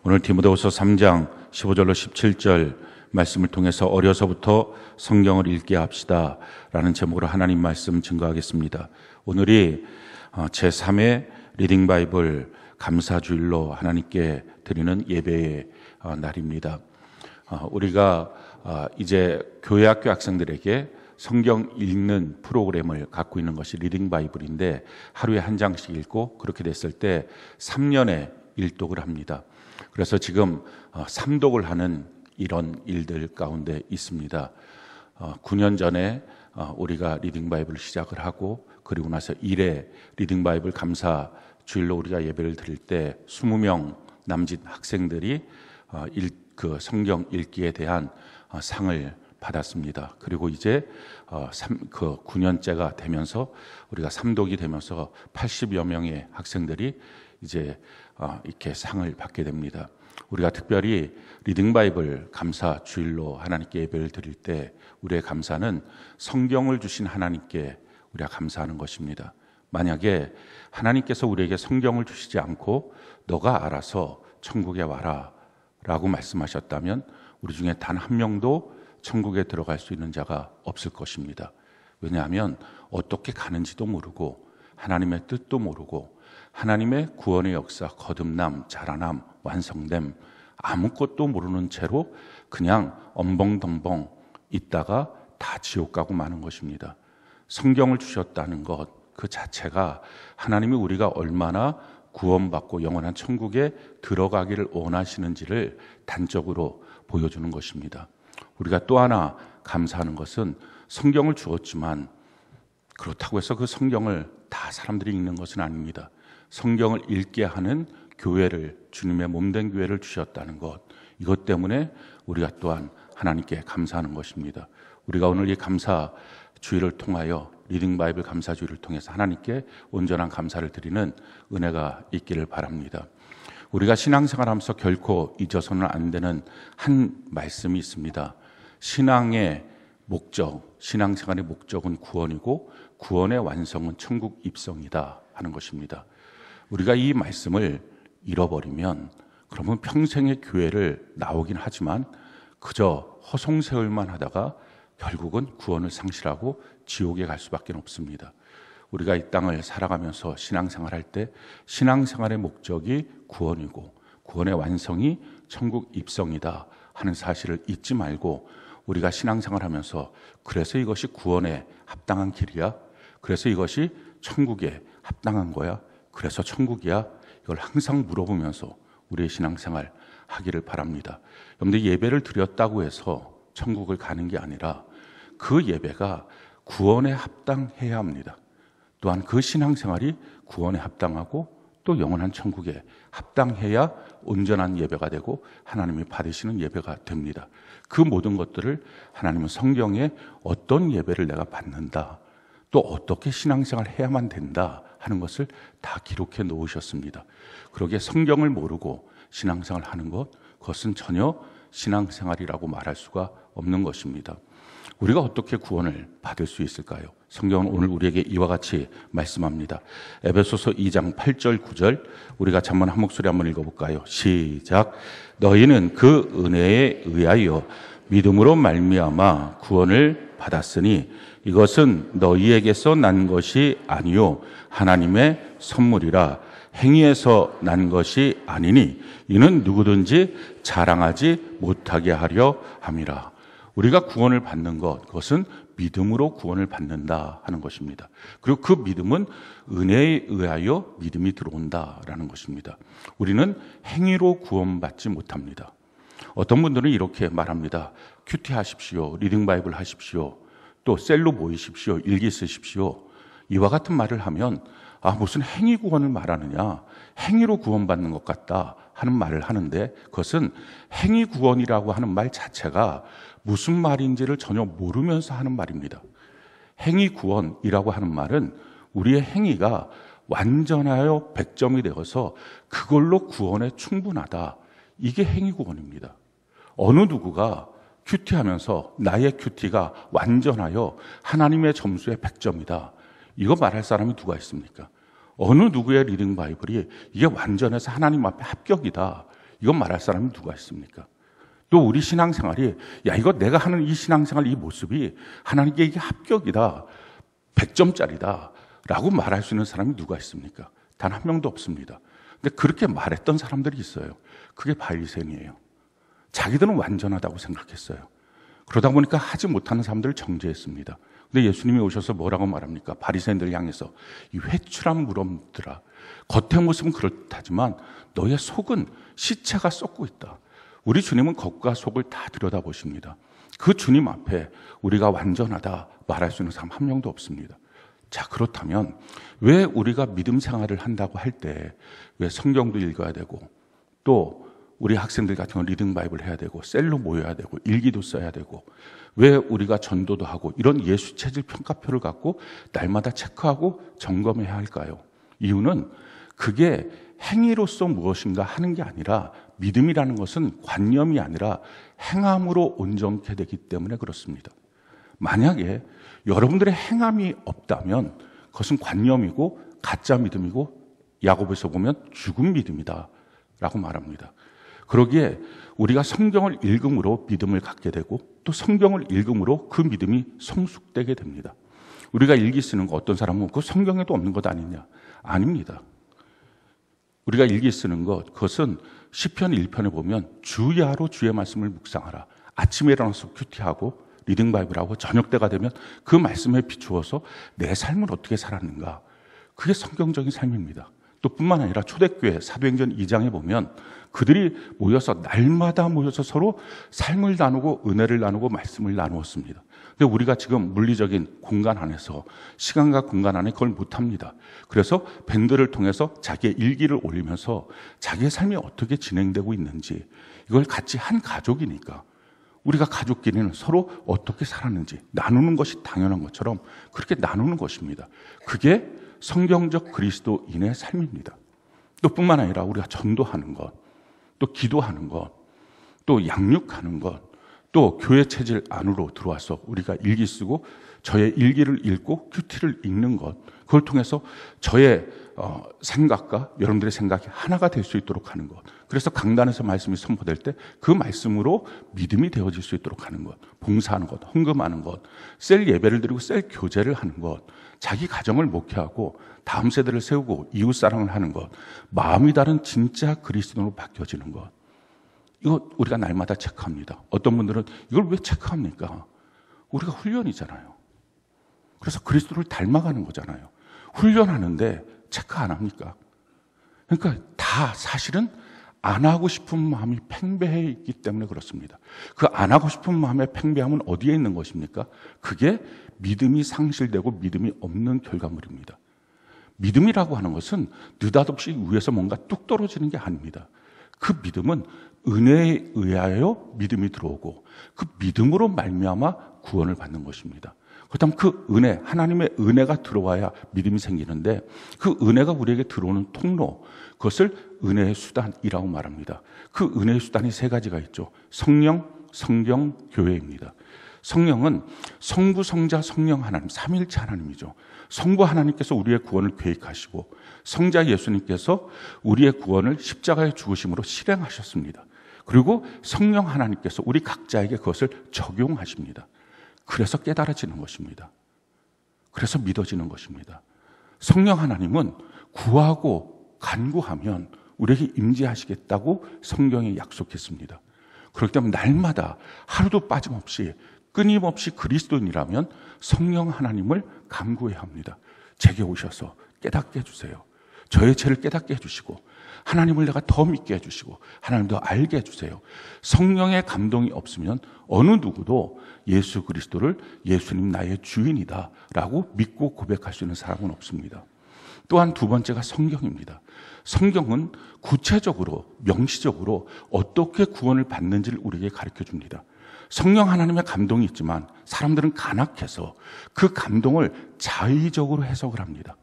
오늘 디모데후서 3장 15절로 17절 말씀을 통해서 어려서부터 성경을 읽게 합시다 라는 제목으로 하나님 말씀 증거하겠습니다. 오늘이 제3회 리딩 바이블 감사주일로 하나님께 드리는 예배의 날입니다. 우리가 이제 교회학교 학생들에게 성경 읽는 프로그램을 갖고 있는 것이 리딩 바이블인데, 하루에 한 장씩 읽고 그렇게 됐을 때 3년에 1독을 합니다. 그래서 지금 3독을 하는 이런 일들 가운데 있습니다. 9년 전에 우리가 리딩 바이블을 시작을 하고, 그리고 나서 1회 리딩 바이블 감사 주일로 우리가 예배를 드릴 때 20명 남짓 학생들이 그 성경 읽기에 대한 상을 받았습니다. 그리고 이제 9년째가 되면서 우리가 3독이 되면서 80여 명의 학생들이 이제 이렇게 상을 받게 됩니다. 우리가 특별히 리딩 바이블 감사 주일로 하나님께 예배를 드릴 때 우리의 감사는 성경을 주신 하나님께 우리가 감사하는 것입니다. 만약에 하나님께서 우리에게 성경을 주시지 않고 너가 알아서 천국에 와라 라고 말씀하셨다면 우리 중에 단 한 명도 천국에 들어갈 수 있는 자가 없을 것입니다. 왜냐하면 어떻게 가는지도 모르고 하나님의 뜻도 모르고 하나님의 구원의 역사, 거듭남, 자라남, 완성됨 아무것도 모르는 채로 그냥 엄벙덩벙 있다가 다 지옥 가고 마는 것입니다. 성경을 주셨다는 것 그 자체가 하나님이 우리가 얼마나 구원받고 영원한 천국에 들어가기를 원하시는지를 단적으로 보여주는 것입니다. 우리가 또 하나 감사하는 것은 성경을 주었지만 그렇다고 해서 그 성경을 다 사람들이 읽는 것은 아닙니다. 성경을 읽게 하는 교회를, 주님의 몸된 교회를 주셨다는 것, 이것 때문에 우리가 또한 하나님께 감사하는 것입니다. 우리가 오늘 이 감사 주일을 통하여 리딩 바이블 감사 주일을 통해서 하나님께 온전한 감사를 드리는 은혜가 있기를 바랍니다. 우리가 신앙생활하면서 결코 잊어서는 안 되는 한 말씀이 있습니다. 신앙의 목적, 신앙생활의 목적은 구원이고 구원의 완성은 천국 입성이다 하는 것입니다. 우리가 이 말씀을 잃어버리면 그러면 평생의 교회를 나오긴 하지만 그저 허송세월만 하다가 결국은 구원을 상실하고 지옥에 갈 수밖에 없습니다. 우리가 이 땅을 살아가면서 신앙생활할 때 신앙생활의 목적이 구원이고 구원의 완성이 천국 입성이다 하는 사실을 잊지 말고, 우리가 신앙생활하면서 그래서 이것이 구원에 합당한 길이야? 그래서 이것이 천국에 합당한 거야? 그래서 천국이야? 이걸 항상 물어보면서 우리의 신앙생활 하기를 바랍니다. 여러분들, 예배를 드렸다고 해서 천국을 가는 게 아니라 그 예배가 구원에 합당해야 합니다. 또한 그 신앙생활이 구원에 합당하고 또 영원한 천국에 합당해야 온전한 예배가 되고 하나님이 받으시는 예배가 됩니다. 그 모든 것들을 하나님은 성경에 어떤 예배를 내가 받는다, 또 어떻게 신앙생활을 해야만 된다 하는 것을 다 기록해 놓으셨습니다. 그러기에 성경을 모르고 신앙생활을 하는 것, 그것은 전혀 신앙생활이라고 말할 수가 없는 것입니다. 우리가 어떻게 구원을 받을 수 있을까요? 성경은 오늘 우리에게 이와 같이 말씀합니다. 에베소서 2장 8절 9절 우리가 잠언 한 목소리 한번 읽어볼까요? 시작. 너희는 그 은혜에 의하여 믿음으로 말미암아 구원을 받았으니 이것은 너희에게서 난 것이 아니요 하나님의 선물이라. 행위에서 난 것이 아니니 이는 누구든지 자랑하지 못하게 하려 함이라. 우리가 구원을 받는 것, 그것은 믿음으로 구원을 받는다 하는 것입니다. 그리고 그 믿음은 은혜에 의하여 믿음이 들어온다라는 것입니다. 우리는 행위로 구원받지 못합니다. 어떤 분들은 이렇게 말합니다. 큐티 하십시오, 리딩 바이블 하십시오, 또 셀로 모이십시오, 일기 쓰십시오. 이와 같은 말을 하면 무슨 행위 구원을 말하느냐, 행위로 구원받는 것 같다 하는 말을 하는데, 그것은 행위 구원이라고 하는 말 자체가 무슨 말인지를 전혀 모르면서 하는 말입니다. 행위 구원이라고 하는 말은 우리의 행위가 완전하여 100점이 되어서 그걸로 구원에 충분하다, 이게 행위 구원입니다. 어느 누구가 큐티하면서 나의 큐티가 완전하여 하나님의 점수에 100점이다, 이거 말할 사람이 누가 있습니까? 어느 누구의 리딩 바이블이 이게 완전해서 하나님 앞에 합격이다, 이건 말할 사람이 누가 있습니까? 또 우리 신앙생활이 야 이거 내가 하는 이 신앙생활 이 모습이 하나님께 이게 합격이다 100점짜리다 라고 말할 수 있는 사람이 누가 있습니까? 단 한 명도 없습니다. 근데 그렇게 말했던 사람들이 있어요. 그게 바리새인이에요. 자기들은 완전하다고 생각했어요. 그러다 보니까 하지 못하는 사람들을 정죄했습니다. 근데 예수님이 오셔서 뭐라고 말합니까? 바리새인들 향해서 이 회출한 무덤들아 겉의 모습은 그렇다지만 너의 속은 시체가 썩고 있다. 우리 주님은 겉과 속을 다 들여다보십니다. 그 주님 앞에 우리가 완전하다 말할 수 있는 사람 한 명도 없습니다. 자, 그렇다면 왜 우리가 믿음 생활을 한다고 할 때 왜 성경도 읽어야 되고 또 우리 학생들 같은 건 리딩 바이블 해야 되고 셀로 모여야 되고 일기도 써야 되고 왜 우리가 전도도 하고 이런 예수 체질 평가표를 갖고 날마다 체크하고 점검해야 할까요? 이유는 그게 행위로서 무엇인가 하는 게 아니라 믿음이라는 것은 관념이 아니라 행함으로 온전케 되기 때문에 그렇습니다. 만약에 여러분들의 행함이 없다면 그것은 관념이고 가짜 믿음이고 야고보에서 보면 죽은 믿음이다 라고 말합니다. 그러기에 우리가 성경을 읽음으로 믿음을 갖게 되고 또 성경을 읽음으로 그 믿음이 성숙되게 됩니다. 우리가 일기 쓰는 거 어떤 사람은 그 성경에도 없는 것 아니냐? 아닙니다. 우리가 일기 쓰는 것 그것은 시편 1편에 보면 주야로 주의 말씀을 묵상하라. 아침에 일어나서 큐티하고 리딩 바이블하고 저녁 때가 되면 그 말씀에 비추어서 내 삶을 어떻게 살았는가. 그게 성경적인 삶입니다. 또 뿐만 아니라 초대교회 사도행전 2장에 보면 그들이 모여서 날마다 모여서 서로 삶을 나누고 은혜를 나누고 말씀을 나누었습니다. 근데 우리가 지금 물리적인 공간 안에서 시간과 공간 안에 그걸 못합니다. 그래서 밴드를 통해서 자기의 일기를 올리면서 자기의 삶이 어떻게 진행되고 있는지 이걸 같이 한 가족이니까 우리가 가족끼리는 서로 어떻게 살았는지 나누는 것이 당연한 것처럼 그렇게 나누는 것입니다. 그게 성경적 그리스도인의 삶입니다. 또 뿐만 아니라 우리가 전도하는 것, 또 기도하는 것, 또 양육하는 것, 또 교회 체질 안으로 들어와서 우리가 일기 쓰고 저의 일기를 읽고 큐티를 읽는 것, 그걸 통해서 저의 생각과 여러분들의 생각이 하나가 될 수 있도록 하는 것. 그래서 강단에서 말씀이 선포될 때 그 말씀으로 믿음이 되어질 수 있도록 하는 것. 봉사하는 것, 헌금하는 것, 셀 예배를 드리고 셀 교제를 하는 것, 자기 가정을 목회하고 다음 세대를 세우고 이웃사랑을 하는 것, 마음이 다른 진짜 그리스도인으로 바뀌어지는 것. 이거 우리가 날마다 체크합니다. 어떤 분들은 이걸 왜 체크합니까? 우리가 훈련이잖아요. 그래서 그리스도를 닮아가는 거잖아요. 훈련하는데 체크 안 합니까? 그러니까 다 사실은 안 하고 싶은 마음이 팽배해 있기 때문에 그렇습니다. 그 안 하고 싶은 마음의 팽배함은 어디에 있는 것입니까? 그게 믿음이 상실되고 믿음이 없는 결과물입니다. 믿음이라고 하는 것은 느닷없이 위에서 뭔가 뚝 떨어지는 게 아닙니다. 그 믿음은 은혜에 의하여 믿음이 들어오고 그 믿음으로 말미암아 구원을 받는 것입니다. 그렇다면 그 은혜, 하나님의 은혜가 들어와야 믿음이 생기는데 그 은혜가 우리에게 들어오는 통로, 그것을 은혜의 수단이라고 말합니다. 그 은혜의 수단이 세 가지가 있죠. 성령, 성경, 교회입니다. 성령은 성부, 성자, 성령 하나님, 삼위일체 하나님이죠. 성부 하나님께서 우리의 구원을 계획하시고 성자 예수님께서 우리의 구원을 십자가의 죽으심으로 실행하셨습니다. 그리고 성령 하나님께서 우리 각자에게 그것을 적용하십니다. 그래서 깨달아지는 것입니다. 그래서 믿어지는 것입니다. 성령 하나님은 구하고 간구하면 우리에게 임재하시겠다고 성경에 약속했습니다. 그렇기 때문에 날마다 하루도 빠짐없이 끊임없이 그리스도인이라면 성령 하나님을 간구해야 합니다. 제게 오셔서 깨닫게 해주세요. 저의 죄를 깨닫게 해주시고 하나님을 내가 더 믿게 해주시고 하나님 더 알게 해주세요. 성령의 감동이 없으면 어느 누구도 예수 그리스도를 예수님 나의 주인이다 라고 믿고 고백할 수 있는 사람은 없습니다. 또한 두 번째가 성경입니다. 성경은 구체적으로 명시적으로 어떻게 구원을 받는지를 우리에게 가르쳐 줍니다. 성령 하나님의 감동이 있지만 사람들은 간악해서 그 감동을 자의적으로 해석을 합니다.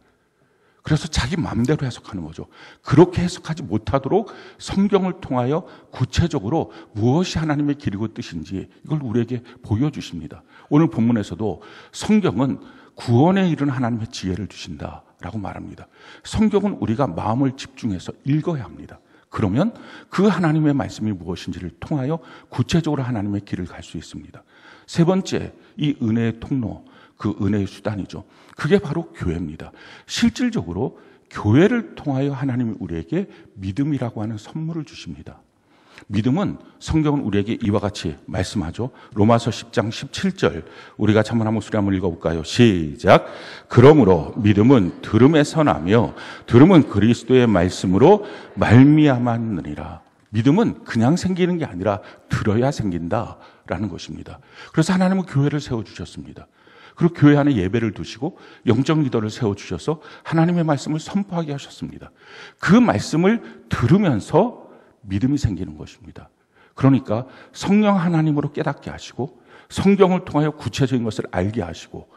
그래서 자기 마음대로 해석하는 거죠. 그렇게 해석하지 못하도록 성경을 통하여 구체적으로 무엇이 하나님의 길이고 뜻인지 이걸 우리에게 보여주십니다. 오늘 본문에서도 성경은 구원에 이른 하나님의 지혜를 주신다라고 말합니다. 성경은 우리가 마음을 집중해서 읽어야 합니다. 그러면 그 하나님의 말씀이 무엇인지를 통하여 구체적으로 하나님의 길을 갈 수 있습니다. 세 번째, 이 은혜의 통로, 그 은혜의 수단이죠. 그게 바로 교회입니다. 실질적으로 교회를 통하여 하나님이 우리에게 믿음이라고 하는 선물을 주십니다. 믿음은 성경은 우리에게 이와 같이 말씀하죠. 로마서 10장 17절 우리가 한번 한 목소리 한번 읽어볼까요? 시작. 그러므로 믿음은 들음에서 나며 들음은 그리스도의 말씀으로 말미암았느니라. 믿음은 그냥 생기는 게 아니라 들어야 생긴다라는 것입니다. 그래서 하나님은 교회를 세워주셨습니다. 그리고 교회 안에 예배를 두시고 영적 리더를 세워주셔서 하나님의 말씀을 선포하게 하셨습니다. 그 말씀을 들으면서 믿음이 생기는 것입니다. 그러니까 성령 하나님으로 깨닫게 하시고 성경을 통하여 구체적인 것을 알게 하시고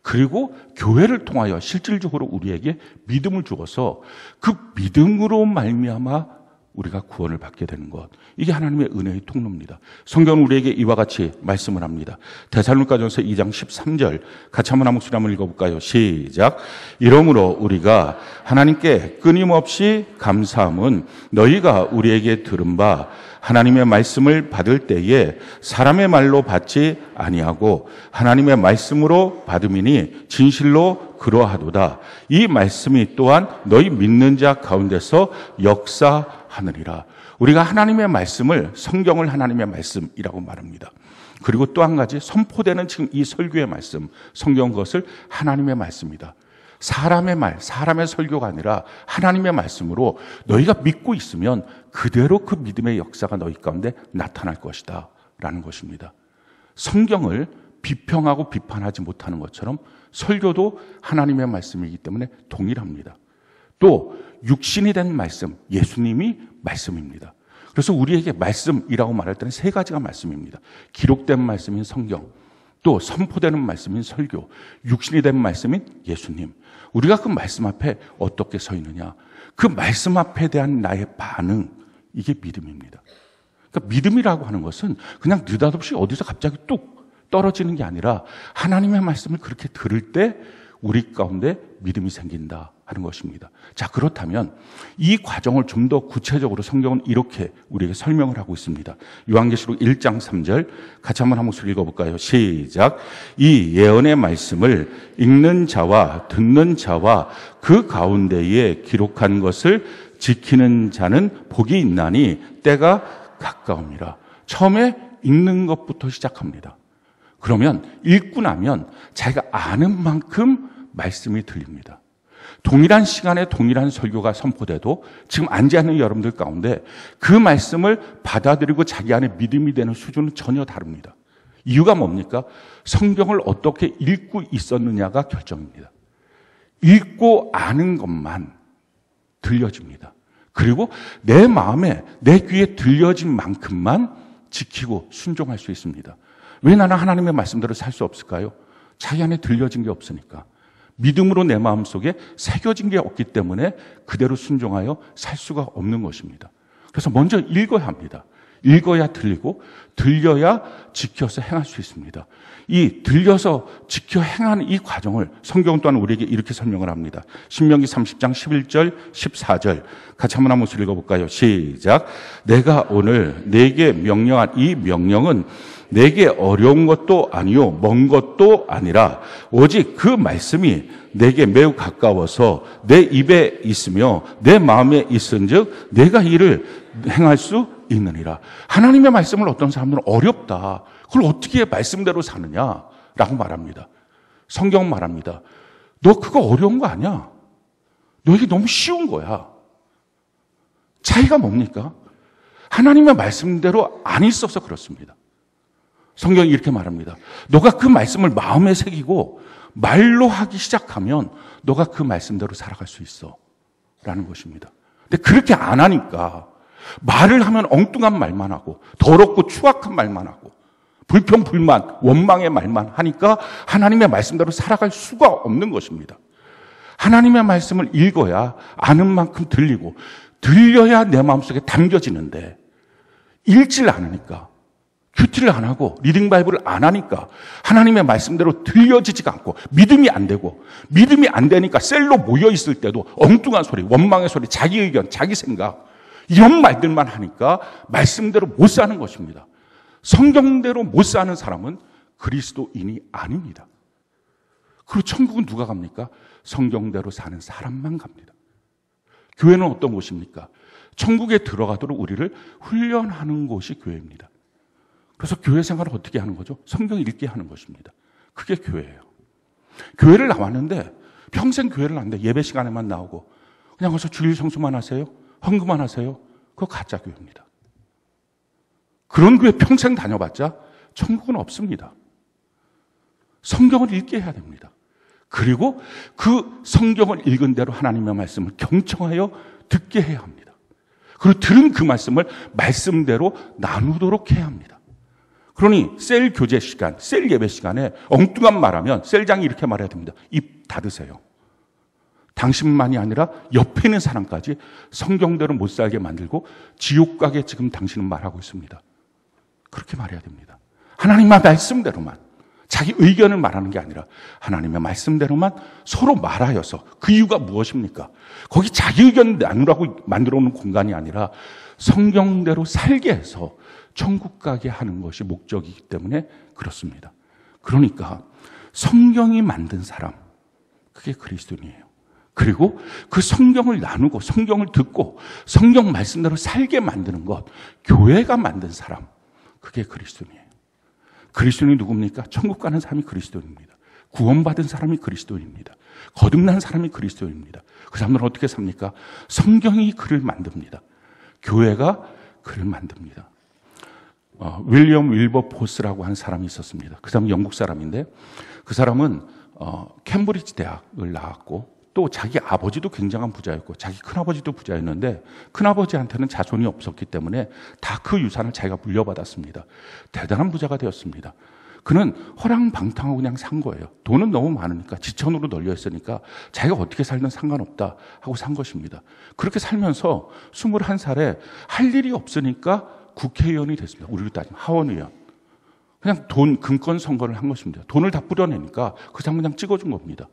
그리고 교회를 통하여 실질적으로 우리에게 믿음을 주어서 그 믿음으로 말미암아 우리가 구원을 받게 되는 것. 이게 하나님의 은혜의 통로입니다. 성경은 우리에게 이와 같이 말씀을 합니다. 데살로니가전서 2장 13절 같이 한번 한 목소리 한번 읽어볼까요? 시작. 이러므로 우리가 하나님께 끊임없이 감사함은 너희가 우리에게 들은 바 하나님의 말씀을 받을 때에 사람의 말로 받지 아니하고 하나님의 말씀으로 받음이니 진실로 그러하도다. 이 말씀이 또한 너희 믿는 자 가운데서 역사하느니라. 우리가 하나님의 말씀을 성경을 하나님의 말씀이라고 말합니다. 그리고 또 한 가지 선포되는 지금 이 설교의 말씀, 성경 그것을 하나님의 말씀이다. 사람의 말, 사람의 설교가 아니라 하나님의 말씀으로 너희가 믿고 있으면 그대로 그 믿음의 역사가 너희 가운데 나타날 것이다 라는 것입니다. 성경을 비평하고 비판하지 못하는 것처럼 설교도 하나님의 말씀이기 때문에 동일합니다. 또 육신이 된 말씀, 예수님이 말씀입니다. 그래서 우리에게 말씀이라고 말할 때는 세 가지가 말씀입니다. 기록된 말씀인 성경, 또 선포되는 말씀인 설교, 육신이 된 말씀인 예수님. 우리가 그 말씀 앞에 어떻게 서 있느냐, 그 말씀 앞에 대한 나의 반응, 이게 믿음입니다. 그러니까 믿음이라고 하는 것은 그냥 느닷없이 어디서 갑자기 뚝 떨어지는 게 아니라 하나님의 말씀을 그렇게 들을 때 우리 가운데 믿음이 생긴다 하는 것입니다. 자, 그렇다면 이 과정을 좀 더 구체적으로 성경은 이렇게 우리에게 설명을 하고 있습니다. 요한계시록 1장 3절 같이 한번 한 목소리 읽어볼까요? 시작. 이 예언의 말씀을 읽는 자와 듣는 자와 그 가운데에 기록한 것을 지키는 자는 복이 있나니 때가 가까움이라. 처음에 읽는 것부터 시작합니다. 그러면 읽고 나면 자기가 아는 만큼 말씀이 들립니다. 동일한 시간에 동일한 설교가 선포돼도 지금 앉아있는 여러분들 가운데 그 말씀을 받아들이고 자기 안에 믿음이 되는 수준은 전혀 다릅니다. 이유가 뭡니까? 성경을 어떻게 읽고 있었느냐가 결정입니다. 읽고 아는 것만 들려집니다. 그리고 내 마음에 내 귀에 들려진 만큼만 지키고 순종할 수 있습니다. 왜 나는 하나님의 말씀대로 살 수 없을까요? 자기 안에 들려진 게 없으니까. 믿음으로 내 마음속에 새겨진 게 없기 때문에 그대로 순종하여 살 수가 없는 것입니다. 그래서 먼저 읽어야 합니다. 읽어야 들리고 들려야 지켜서 행할 수 있습니다. 이 들려서 지켜 행하는 이 과정을 성경 또한 우리에게 이렇게 설명을 합니다. 신명기 30장 11절 14절 같이 한번 목소리 읽어볼까요? 시작. 내가 오늘 네게 명령한 이 명령은 내게 어려운 것도 아니요 먼 것도 아니라 오직 그 말씀이 내게 매우 가까워서 내 입에 있으며 내 마음에 있은즉 내가 이를 행할 수 있느니라. 하나님의 말씀을 어떤 사람들은 어렵다. 그걸 어떻게 말씀대로 사느냐라고 말합니다. 성경은 말합니다. 너 그거 어려운 거 아니야. 너에게 너무 쉬운 거야. 차이가 뭡니까? 하나님의 말씀대로 안 있어서 그렇습니다. 성경이 이렇게 말합니다. 너가 그 말씀을 마음에 새기고 말로 하기 시작하면 너가 그 말씀대로 살아갈 수 있어 라는 것입니다. 근데 그렇게 안 하니까 말을 하면 엉뚱한 말만 하고 더럽고 추악한 말만 하고 불평, 불만, 원망의 말만 하니까 하나님의 말씀대로 살아갈 수가 없는 것입니다. 하나님의 말씀을 읽어야 아는 만큼 들리고 들려야 내 마음속에 담겨지는데 읽질 않으니까 큐티를 안 하고 리딩 바이블을 안 하니까 하나님의 말씀대로 들려지지가 않고 믿음이 안 되고 믿음이 안 되니까 셀로 모여 있을 때도 엉뚱한 소리, 원망의 소리, 자기 의견, 자기 생각 이런 말들만 하니까 말씀대로 못 사는 것입니다. 성경대로 못 사는 사람은 그리스도인이 아닙니다. 그리고 천국은 누가 갑니까? 성경대로 사는 사람만 갑니다. 교회는 어떤 곳입니까? 천국에 들어가도록 우리를 훈련하는 곳이 교회입니다. 그래서 교회 생활을 어떻게 하는 거죠? 성경 읽게 하는 것입니다. 그게 교회예요. 교회를 나왔는데 평생 교회를 나왔는데 예배 시간에만 나오고 그냥 가서 주일 성수만 하세요? 헌금만 하세요? 그거 가짜 교회입니다. 그런 교회 평생 다녀봤자 천국은 없습니다. 성경을 읽게 해야 됩니다. 그리고 그 성경을 읽은 대로 하나님의 말씀을 경청하여 듣게 해야 합니다. 그리고 들은 그 말씀을 말씀대로 나누도록 해야 합니다. 그러니 셀 교제 시간, 셀 예배 시간에 엉뚱한 말하면 셀장이 이렇게 말해야 됩니다. 입 닫으세요. 당신만이 아니라 옆에 있는 사람까지 성경대로 못 살게 만들고 지옥 가게 지금 당신은 말하고 있습니다. 그렇게 말해야 됩니다. 하나님의 말씀대로만, 자기 의견을 말하는 게 아니라 하나님의 말씀대로만 서로 말하여서, 그 이유가 무엇입니까? 거기 자기 의견 나누라고 만들어 놓은 공간이 아니라 성경대로 살게 해서 천국 가게 하는 것이 목적이기 때문에 그렇습니다. 그러니까 성경이 만든 사람, 그게 그리스도인이에요. 그리고 그 성경을 나누고 성경을 듣고 성경 말씀대로 살게 만드는 것, 교회가 만든 사람, 그게 그리스도인이에요. 그리스도인이 누굽니까? 천국 가는 사람이 그리스도인입니다. 구원받은 사람이 그리스도인입니다. 거듭난 사람이 그리스도인입니다. 그 사람들은 어떻게 삽니까? 성경이 그를 만듭니다. 교회가 그를 만듭니다. 윌리엄 윌버포스라고 하는 사람이 있었습니다. 그 사람은 영국 사람인데, 그 사람은 캠브리지 대학을 나왔고 또 자기 아버지도 굉장한 부자였고 자기 큰아버지도 부자였는데 큰아버지한테는 자손이 없었기 때문에 다 그 유산을 자기가 물려받았습니다. 대단한 부자가 되었습니다. 그는 허랑방탕하고 그냥 산 거예요. 돈은 너무 많으니까, 지천으로 널려 있으니까 자기가 어떻게 살든 상관없다 하고 산 것입니다. 그렇게 살면서 21살에 할 일이 없으니까 국회의원이 됐습니다. 우리로 따지면 하원의원. 그냥 돈, 금권 선거를 한 것입니다. 돈을 다 뿌려내니까 그 사람 그냥 찍어준 겁니다.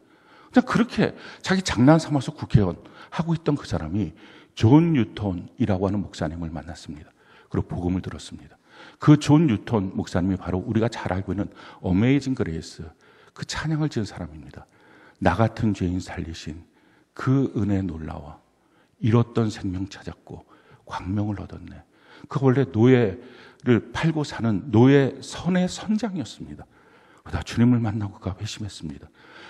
그냥 그렇게 자기 장난 삼아서 국회의원 하고 있던 그 사람이 존 뉴턴이라고 하는 목사님을 만났습니다. 그리고 복음을 들었습니다. 그 존 뉴턴 목사님이 바로 우리가 잘 알고 있는 어메이징 그레이스, 그 찬양을 지은 사람입니다. 나 같은 죄인 살리신 그 은혜 놀라워 잃었던 생명 찾았고 광명을 얻었네. 그 원래 노예를 팔고 사는 노예 선의 선장이었습니다. 그러다 주님을 만나고 그가 회심했습니다.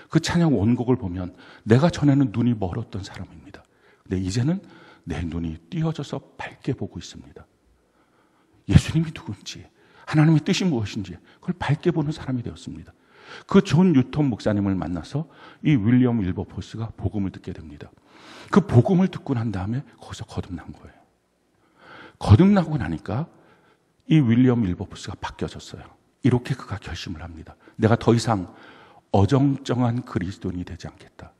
그 찬양 원곡을 보면 내가 전에는 눈이 멀었던 사람입니다. 근데 이제는 내 눈이 띄어져서 밝게 보고 있습니다. 예수님이 누군지, 하나님의 뜻이 무엇인지 그걸 밝게 보는 사람이 되었습니다. 그 존 뉴턴 목사님을 만나서 이 윌리엄 윌버포스가 복음을 듣게 됩니다. 그 복음을 듣고 난 다음에 거기서 거듭난 거예요. 거듭나고 나니까 이 윌리엄 윌버포스가 바뀌어졌어요. 이렇게 그가 결심을 합니다. 내가 더 이상 어정쩡한 그리스도인이 되지 않겠다.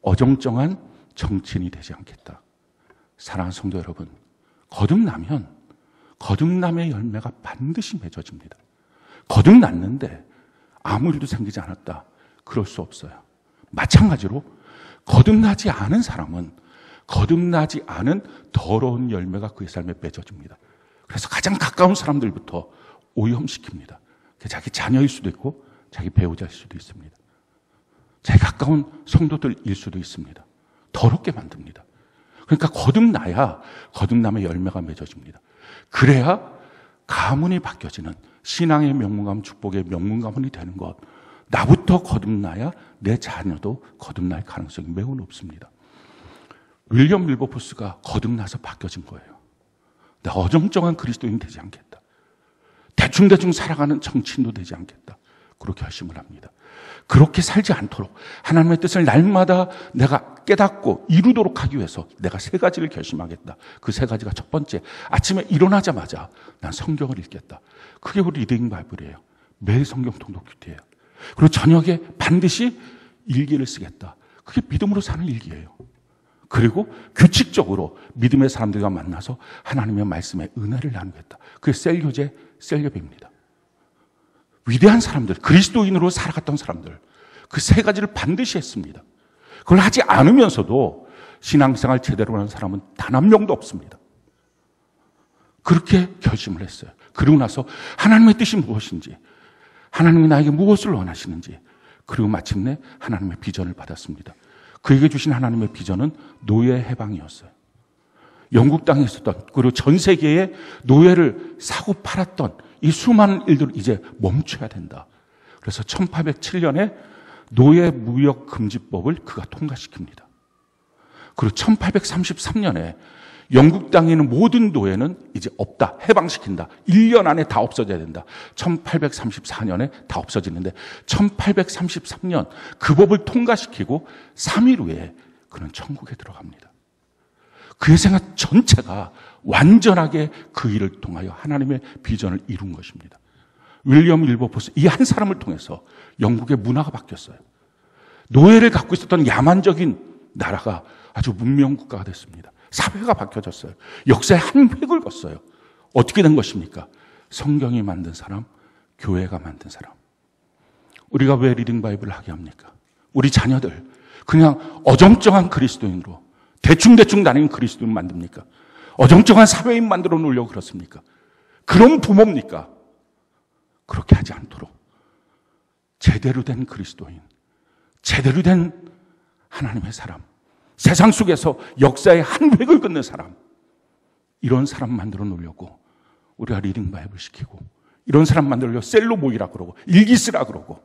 어정쩡한 정치인이 되지 않겠다. 사랑하는 성도 여러분, 거듭나면 거듭남의 열매가 반드시 맺어집니다. 거듭났는데 아무 일도 생기지 않았다. 그럴 수 없어요. 마찬가지로 거듭나지 않은 사람은 거듭나지 않은 더러운 열매가 그의 삶에 맺어집니다. 그래서 가장 가까운 사람들부터 오염시킵니다. 자기 자녀일 수도 있고 자기 배우자일 수도 있습니다. 자기 가까운 성도들일 수도 있습니다. 더럽게 만듭니다. 그러니까 거듭나야 거듭남의 열매가 맺어집니다. 그래야 가문이 바뀌어지는, 신앙의 명문가문, 축복의 명문가문이 되는 것. 나부터 거듭나야 내 자녀도 거듭날 가능성이 매우 높습니다. 윌리엄 윌버포스가 거듭나서 바뀌어진 거예요. 나 어정쩡한 그리스도인 되지 않겠다. 대충대충 살아가는 정치인도 되지 않겠다. 그렇게 결심을 합니다. 그렇게 살지 않도록 하나님의 뜻을 날마다 내가 깨닫고 이루도록 하기 위해서 내가 3가지를 결심하겠다. 그 3가지가 첫 번째, 아침에 일어나자마자 난 성경을 읽겠다. 그게 우리 리딩 바이블이에요. 매일 성경 통독 큐티예요. 그리고 저녁에 반드시 일기를 쓰겠다. 그게 믿음으로 사는 일기예요. 그리고 규칙적으로 믿음의 사람들과 만나서 하나님의 말씀에 은혜를 나누겠다. 그게 셀교제, 셀예배입니다. 위대한 사람들, 그리스도인으로 살아갔던 사람들, 그 3가지를 반드시 했습니다. 그걸 하지 않으면서도 신앙생활 제대로 하는 사람은 단 한 명도 없습니다. 그렇게 결심을 했어요. 그리고 나서 하나님의 뜻이 무엇인지, 하나님이 나에게 무엇을 원하시는지, 그리고 마침내 하나님의 비전을 받았습니다. 그에게 주신 하나님의 비전은 노예 해방이었어요. 영국 땅에 있었던, 그리고 전 세계에 노예를 사고 팔았던 이 수많은 일들을 이제 멈춰야 된다. 그래서 1807년에 노예 무역 금지법을 그가 통과시킵니다. 그리고 1833년에 영국 땅에 있는 모든 노예는 이제 없다, 해방시킨다. 1년 안에 다 없어져야 된다. 1834년에 다 없어지는데 1833년 그 법을 통과시키고 3일 후에 그는 천국에 들어갑니다. 그의 생각 전체가 완전하게 그 일을 통하여 하나님의 비전을 이룬 것입니다. 윌리엄 윌버포스, 이 한 사람을 통해서 영국의 문화가 바뀌었어요. 노예를 갖고 있었던 야만적인 나라가 아주 문명국가가 됐습니다. 사회가 바뀌어졌어요. 역사의 한 획을 걷어요. 어떻게 된 것입니까? 성경이 만든 사람, 교회가 만든 사람. 우리가 왜 리딩 바이블을 하게 합니까? 우리 자녀들 그냥 어정쩡한 그리스도인으로 대충대충 다니는 그리스도인 만듭니까? 어정쩡한 사회인 만들어 놓으려고 그렇습니까? 그런 부모입니까? 그렇게 하지 않도록 제대로 된 그리스도인, 제대로 된 하나님의 사람, 세상 속에서 역사의 한 획을 긋는 사람, 이런 사람 만들어 놓으려고 우리가 리딩 바이블 시키고, 이런 사람 만들려고 셀로 모이라 그러고 일기 쓰라 그러고.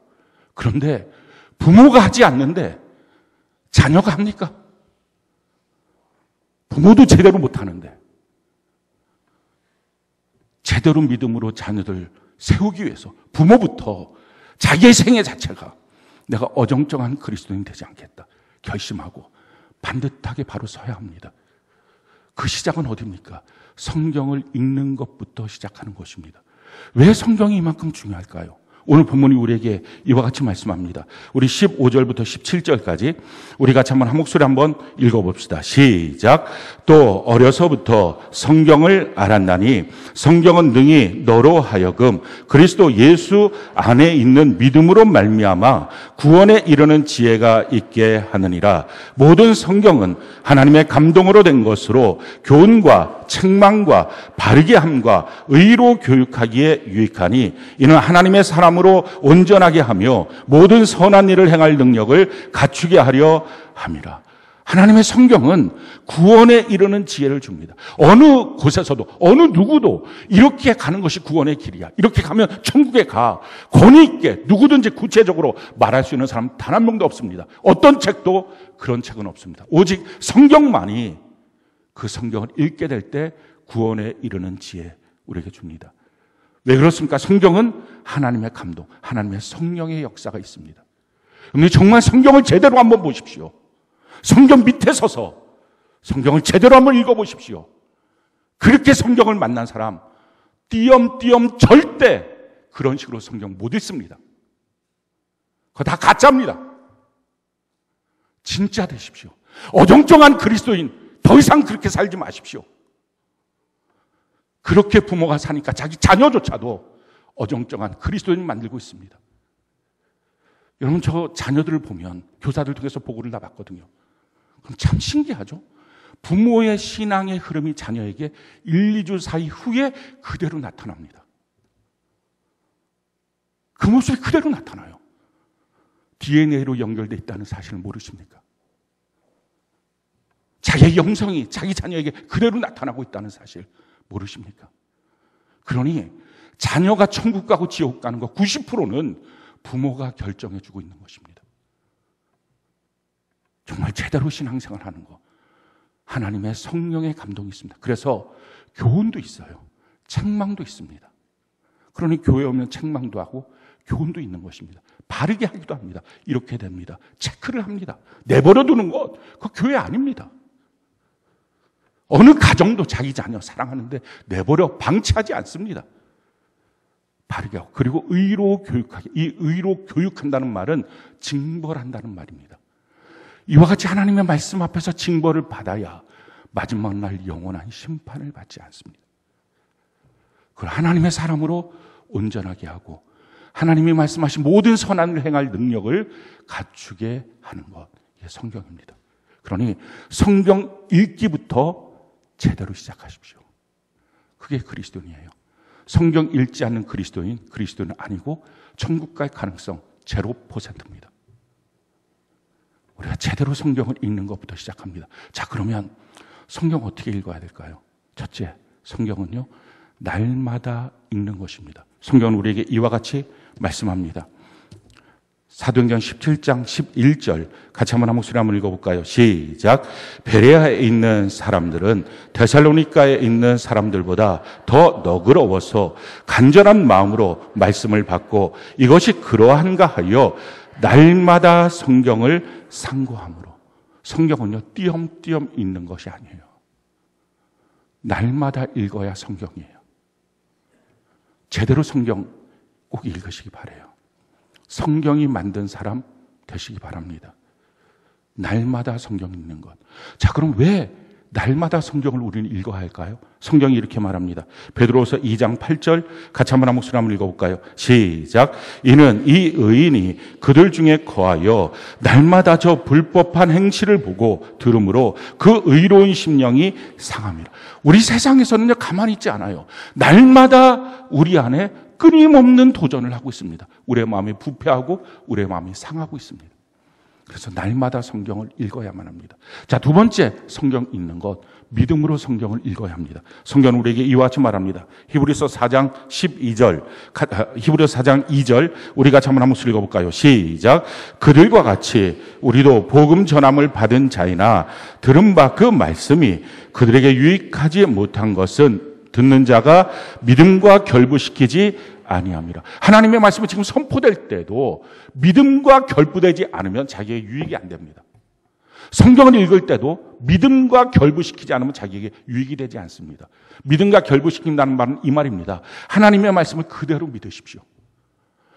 그런데 부모가 하지 않는데 자녀가 합니까? 부모도 제대로 못하는데 제대로 믿음으로 자녀들 세우기 위해서 부모부터 자기의 생애 자체가 내가 어정쩡한 그리스도인이 되지 않겠다 결심하고 반듯하게 바로 서야 합니다. 그 시작은 어디입니까? 성경을 읽는 것부터 시작하는 것입니다. 왜 성경이 이만큼 중요할까요? 오늘 본문이 우리에게 이와 같이 말씀합니다. 우리 15절부터 17절까지 우리 같이 한번 한 목소리 한번 읽어봅시다. 시작. 또 어려서부터 성경을 알았나니 성경은 능히 너로 하여금 그리스도 예수 안에 있는 믿음으로 말미암아 구원에 이르는 지혜가 있게 하느니라. 모든 성경은 하나님의 감동으로 된 것으로 교훈과 책망과 바르게 함과 의로 교육하기에 유익하니 이는 하나님의 사람으로 온전하게 하며 모든 선한 일을 행할 능력을 갖추게 하려 함이라. 하나님의 성경은 구원에 이르는 지혜를 줍니다. 어느 곳에서도 어느 누구도 이렇게 가는 것이 구원의 길이야, 이렇게 가면 천국에 가, 권위 있게 누구든지 구체적으로 말할 수 있는 사람 단 한 명도 없습니다. 어떤 책도 그런 책은 없습니다. 오직 성경만이 그 성경을 읽게 될 때 구원에 이르는 지혜 우리에게 줍니다. 왜 그렇습니까? 성경은 하나님의 감동, 하나님의 성령의 역사가 있습니다. 근데 정말 성경을 제대로 한번 보십시오. 성경 밑에 서서 성경을 제대로 한번 읽어보십시오. 그렇게 성경을 만난 사람 띄엄띄엄 절대 그런 식으로 성경 못 읽습니다. 그거 다 가짜입니다. 진짜 되십시오. 어정쩡한 그리스도인 더 이상 그렇게 살지 마십시오. 그렇게 부모가 사니까 자기 자녀조차도 어정쩡한 그리스도인 만들고 있습니다. 여러분, 저 자녀들을 보면 교사들 통해서 보고를 다 받거든요. 그럼 참 신기하죠? 부모의 신앙의 흐름이 자녀에게 1, 2주 사이 후에 그대로 나타납니다. 그 모습이 그대로 나타나요. DNA로 연결되어 있다는 사실을 모르십니까? 자기의 영성이 자기 자녀에게 그대로 나타나고 있다는 사실 모르십니까? 그러니 자녀가 천국 가고 지옥 가는 거 90%는 부모가 결정해 주고 있는 것입니다. 정말 제대로 신앙생활 하는 거, 하나님의 성령의 감동이 있습니다. 그래서 교훈도 있어요. 책망도 있습니다. 그러니 교회 오면 책망도 하고 교훈도 있는 것입니다. 바르게 하기도 합니다. 이렇게 됩니다. 체크를 합니다. 내버려 두는 것, 그거 교회 아닙니다. 어느 가정도 자기 자녀 사랑하는데 내버려 방치하지 않습니다. 바르게 하고, 그리고 의로 교육하기. 이 의로 교육한다는 말은 징벌한다는 말입니다. 이와 같이 하나님의 말씀 앞에서 징벌을 받아야 마지막 날 영원한 심판을 받지 않습니다. 그걸 하나님의 사람으로 온전하게 하고 하나님이 말씀하신 모든 선한을 행할 능력을 갖추게 하는 것, 이게 성경입니다. 그러니 성경 읽기부터 제대로 시작하십시오. 그게 그리스도인이에요. 성경 읽지 않는 그리스도인은 아니고 천국 갈 가능성 0%입니다. 우리가 제대로 성경을 읽는 것부터 시작합니다. 자, 그러면 성경 어떻게 읽어야 될까요? 첫째, 성경은요, 날마다 읽는 것입니다. 성경은 우리에게 이와 같이 말씀합니다. 사도행전 17장 11절 같이 한번 한 목소리 한번 읽어볼까요? 시작. 베레아에 있는 사람들은 데살로니가에 있는 사람들보다 더 너그러워서 간절한 마음으로 말씀을 받고 이것이 그러한가 하여 날마다 성경을 상고함으로. 성경은요, 띄엄띄엄 읽는 것이 아니에요. 날마다 읽어야 성경이에요. 제대로 성경 꼭 읽으시기 바라요. 성경이 만든 사람 되시기 바랍니다. 날마다 성경 읽는 것. 자, 그럼 왜 날마다 성경을 우리는 읽어야 할까요? 성경이 이렇게 말합니다. 베드로후서 2장 8절 같이 한번 한 목소리 한번 읽어볼까요? 시작. 이는 이 의인이 그들 중에 거하여 날마다 저 불법한 행실을 보고 들음으로 그 의로운 심령이 상함이라. 우리 세상에서는요, 가만히 있지 않아요. 날마다 우리 안에 끊임없는 도전을 하고 있습니다. 우리의 마음이 부패하고 우리의 마음이 상하고 있습니다. 그래서 날마다 성경을 읽어야만 합니다. 자, 두 번째, 성경 읽는 것. 믿음으로 성경을 읽어야 합니다. 성경은 우리에게 이와 같이 말합니다. 히브리서 4장 12절, 히브리서 4장 2절, 우리 같이 한번 목소리 읽어볼까요? 시작. 그들과 같이 우리도 복음 전함을 받은 자이나 들은 바 그 말씀이 그들에게 유익하지 못한 것은 듣는 자가 믿음과 결부시키지 아니함이라. 하나님의 말씀이 지금 선포될 때도 믿음과 결부되지 않으면 자기에게 유익이 안 됩니다. 성경을 읽을 때도 믿음과 결부시키지 않으면 자기에게 유익이 되지 않습니다. 믿음과 결부시킨다는 말은 이 말입니다. 하나님의 말씀을 그대로 믿으십시오.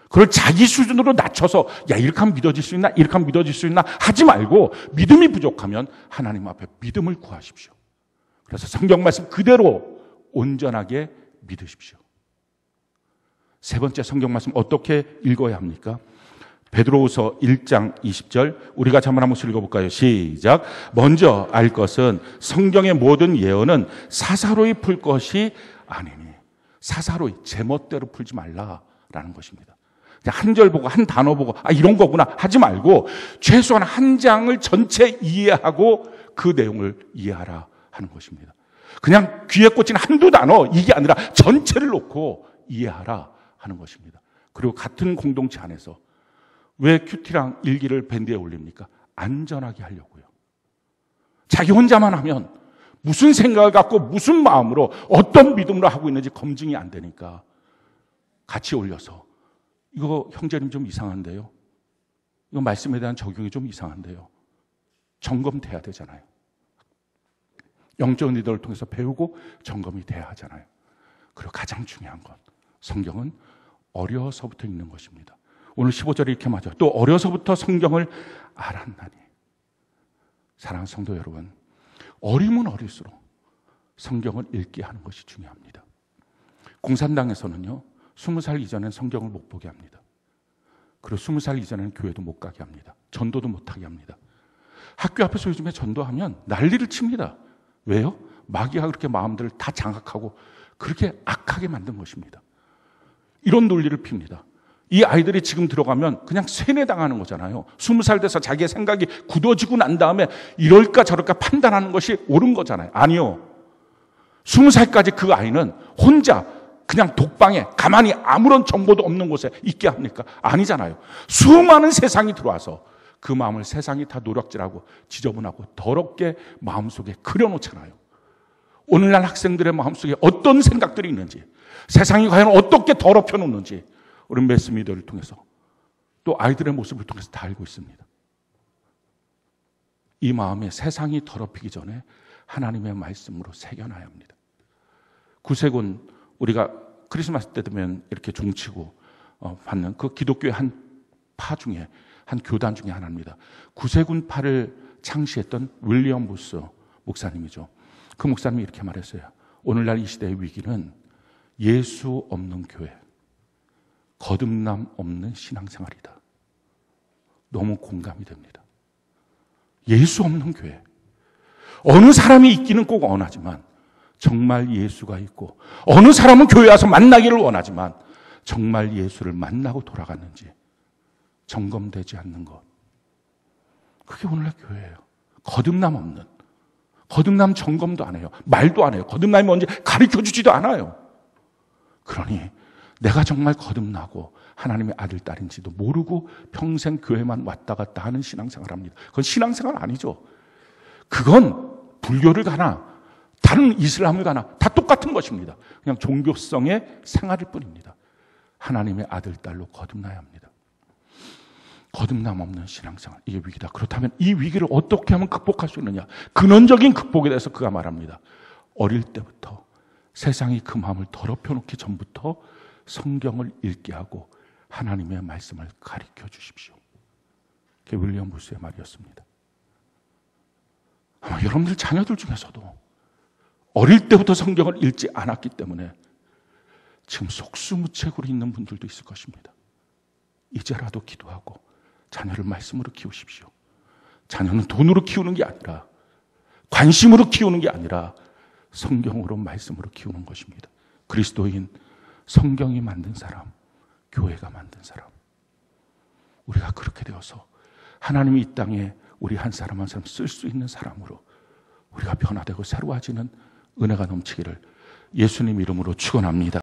그걸 자기 수준으로 낮춰서 야, 이렇게 하면 믿어질 수 있나? 이렇게 하면 믿어질 수 있나? 하지 말고 믿음이 부족하면 하나님 앞에 믿음을 구하십시오. 그래서 성경 말씀 그대로 온전하게 믿으십시오. 세 번째, 성경 말씀 어떻게 읽어야 합니까? 베드로후서 1장 20절 우리 같이 한번 읽어볼까요? 시작. 먼저 알 것은 성경의 모든 예언은 사사로이 풀 것이 아니니. 사사로이, 제멋대로 풀지 말라라는 것입니다. 한 절 보고 한 단어 보고 이런 거구나 하지 말고 최소한 한 장을 전체 이해하고 그 내용을 이해하라 하는 것입니다. 그냥 귀에 꽂힌 한두 단어 이게 아니라 전체를 놓고 이해하라 하는 것입니다. 그리고 같은 공동체 안에서 왜 큐티랑 일기를 밴드에 올립니까? 안전하게 하려고요. 자기 혼자만 하면 무슨 생각을 갖고 무슨 마음으로 어떤 믿음으로 하고 있는지 검증이 안 되니까 같이 올려서 이거 형제님 좀 이상한데요. 이거 말씀에 대한 적용이 좀 이상한데요. 점검돼야 되잖아요. 영적 리더를 통해서 배우고 점검이 돼야 하잖아요. 그리고 가장 중요한 건 성경은 어려서부터 읽는 것입니다. 오늘 15절에 이렇게 맞아요. 또 어려서부터 성경을 알았나니. 사랑하는 성도 여러분, 어리면 어릴수록 성경을 읽게 하는 것이 중요합니다. 공산당에서는요, 20살 이전엔 성경을 못 보게 합니다. 그리고 20살 이전에는 교회도 못 가게 합니다. 전도도 못 하게 합니다. 학교 앞에서 요즘에 전도하면 난리를 칩니다. 왜요? 마귀가 그렇게 마음들을 다 장악하고 그렇게 악하게 만든 것입니다. 이런 논리를 핍니다. 이 아이들이 지금 들어가면 그냥 세뇌당하는 거잖아요. 20살 돼서 자기의 생각이 굳어지고 난 다음에 이럴까 저럴까 판단하는 것이 옳은 거잖아요. 아니요. 20살까지 그 아이는 혼자 그냥 독방에 가만히 아무런 정보도 없는 곳에 있게 합니까? 아니잖아요. 수많은 세상이 들어와서 그 마음을 세상이 다 노략질하고 지저분하고 더럽게 마음속에 그려놓잖아요. 오늘날 학생들의 마음속에 어떤 생각들이 있는지, 세상이 과연 어떻게 더럽혀 놓는지 우리 매스미디어를 통해서 또 아이들의 모습을 통해서 다 알고 있습니다. 이 마음에 세상이 더럽히기 전에 하나님의 말씀으로 새겨놔야 합니다. 구세군, 우리가 크리스마스 때 되면 이렇게 종치고 받는 그 기독교의 한 파 중에, 한 교단 중에 하나입니다. 구세군파를 창시했던 윌리엄 부스 목사님이죠. 그 목사님이 이렇게 말했어요. 오늘날 이 시대의 위기는 예수 없는 교회, 거듭남 없는 신앙생활이다. 너무 공감이 됩니다. 예수 없는 교회. 어느 사람이 있기는 꼭 원하지만 정말 예수가 있고 어느 사람은 교회 와서 만나기를 원하지만 정말 예수를 만나고 돌아갔는지 점검되지 않는 것. 그게 오늘날 교회예요. 거듭남 없는. 거듭남 점검도 안 해요. 말도 안 해요. 거듭남이 뭔지 가르쳐주지도 않아요. 그러니 내가 정말 거듭나고 하나님의 아들, 딸인지도 모르고 평생 교회만 왔다 갔다 하는 신앙생활을 합니다. 그건 신앙생활 아니죠. 그건 불교를 가나 다른 이슬람을 가나 다 똑같은 것입니다. 그냥 종교성의 생활일 뿐입니다. 하나님의 아들, 딸로 거듭나야 합니다. 거듭남 없는 신앙생활, 이게 위기다. 그렇다면 이 위기를 어떻게 하면 극복할 수 있느냐? 근원적인 극복에 대해서 그가 말합니다. 어릴 때부터 세상이 그 마음을 더럽혀 놓기 전부터 성경을 읽게 하고 하나님의 말씀을 가르쳐 주십시오. 그게 윌리엄 부스의 말이었습니다. 아마 여러분들 자녀들 중에서도 어릴 때부터 성경을 읽지 않았기 때문에 지금 속수무책으로 있는 분들도 있을 것입니다. 이제라도 기도하고 자녀를 말씀으로 키우십시오. 자녀는 돈으로 키우는 게 아니라 관심으로 키우는 게 아니라 성경으로 말씀으로 키우는 것입니다. 그리스도인, 성경이 만든 사람, 교회가 만든 사람. 우리가 그렇게 되어서 하나님이 이 땅에 우리 한 사람 한 사람 쓸 수 있는 사람으로 우리가 변화되고 새로워지는 은혜가 넘치기를 예수님 이름으로 축원합니다.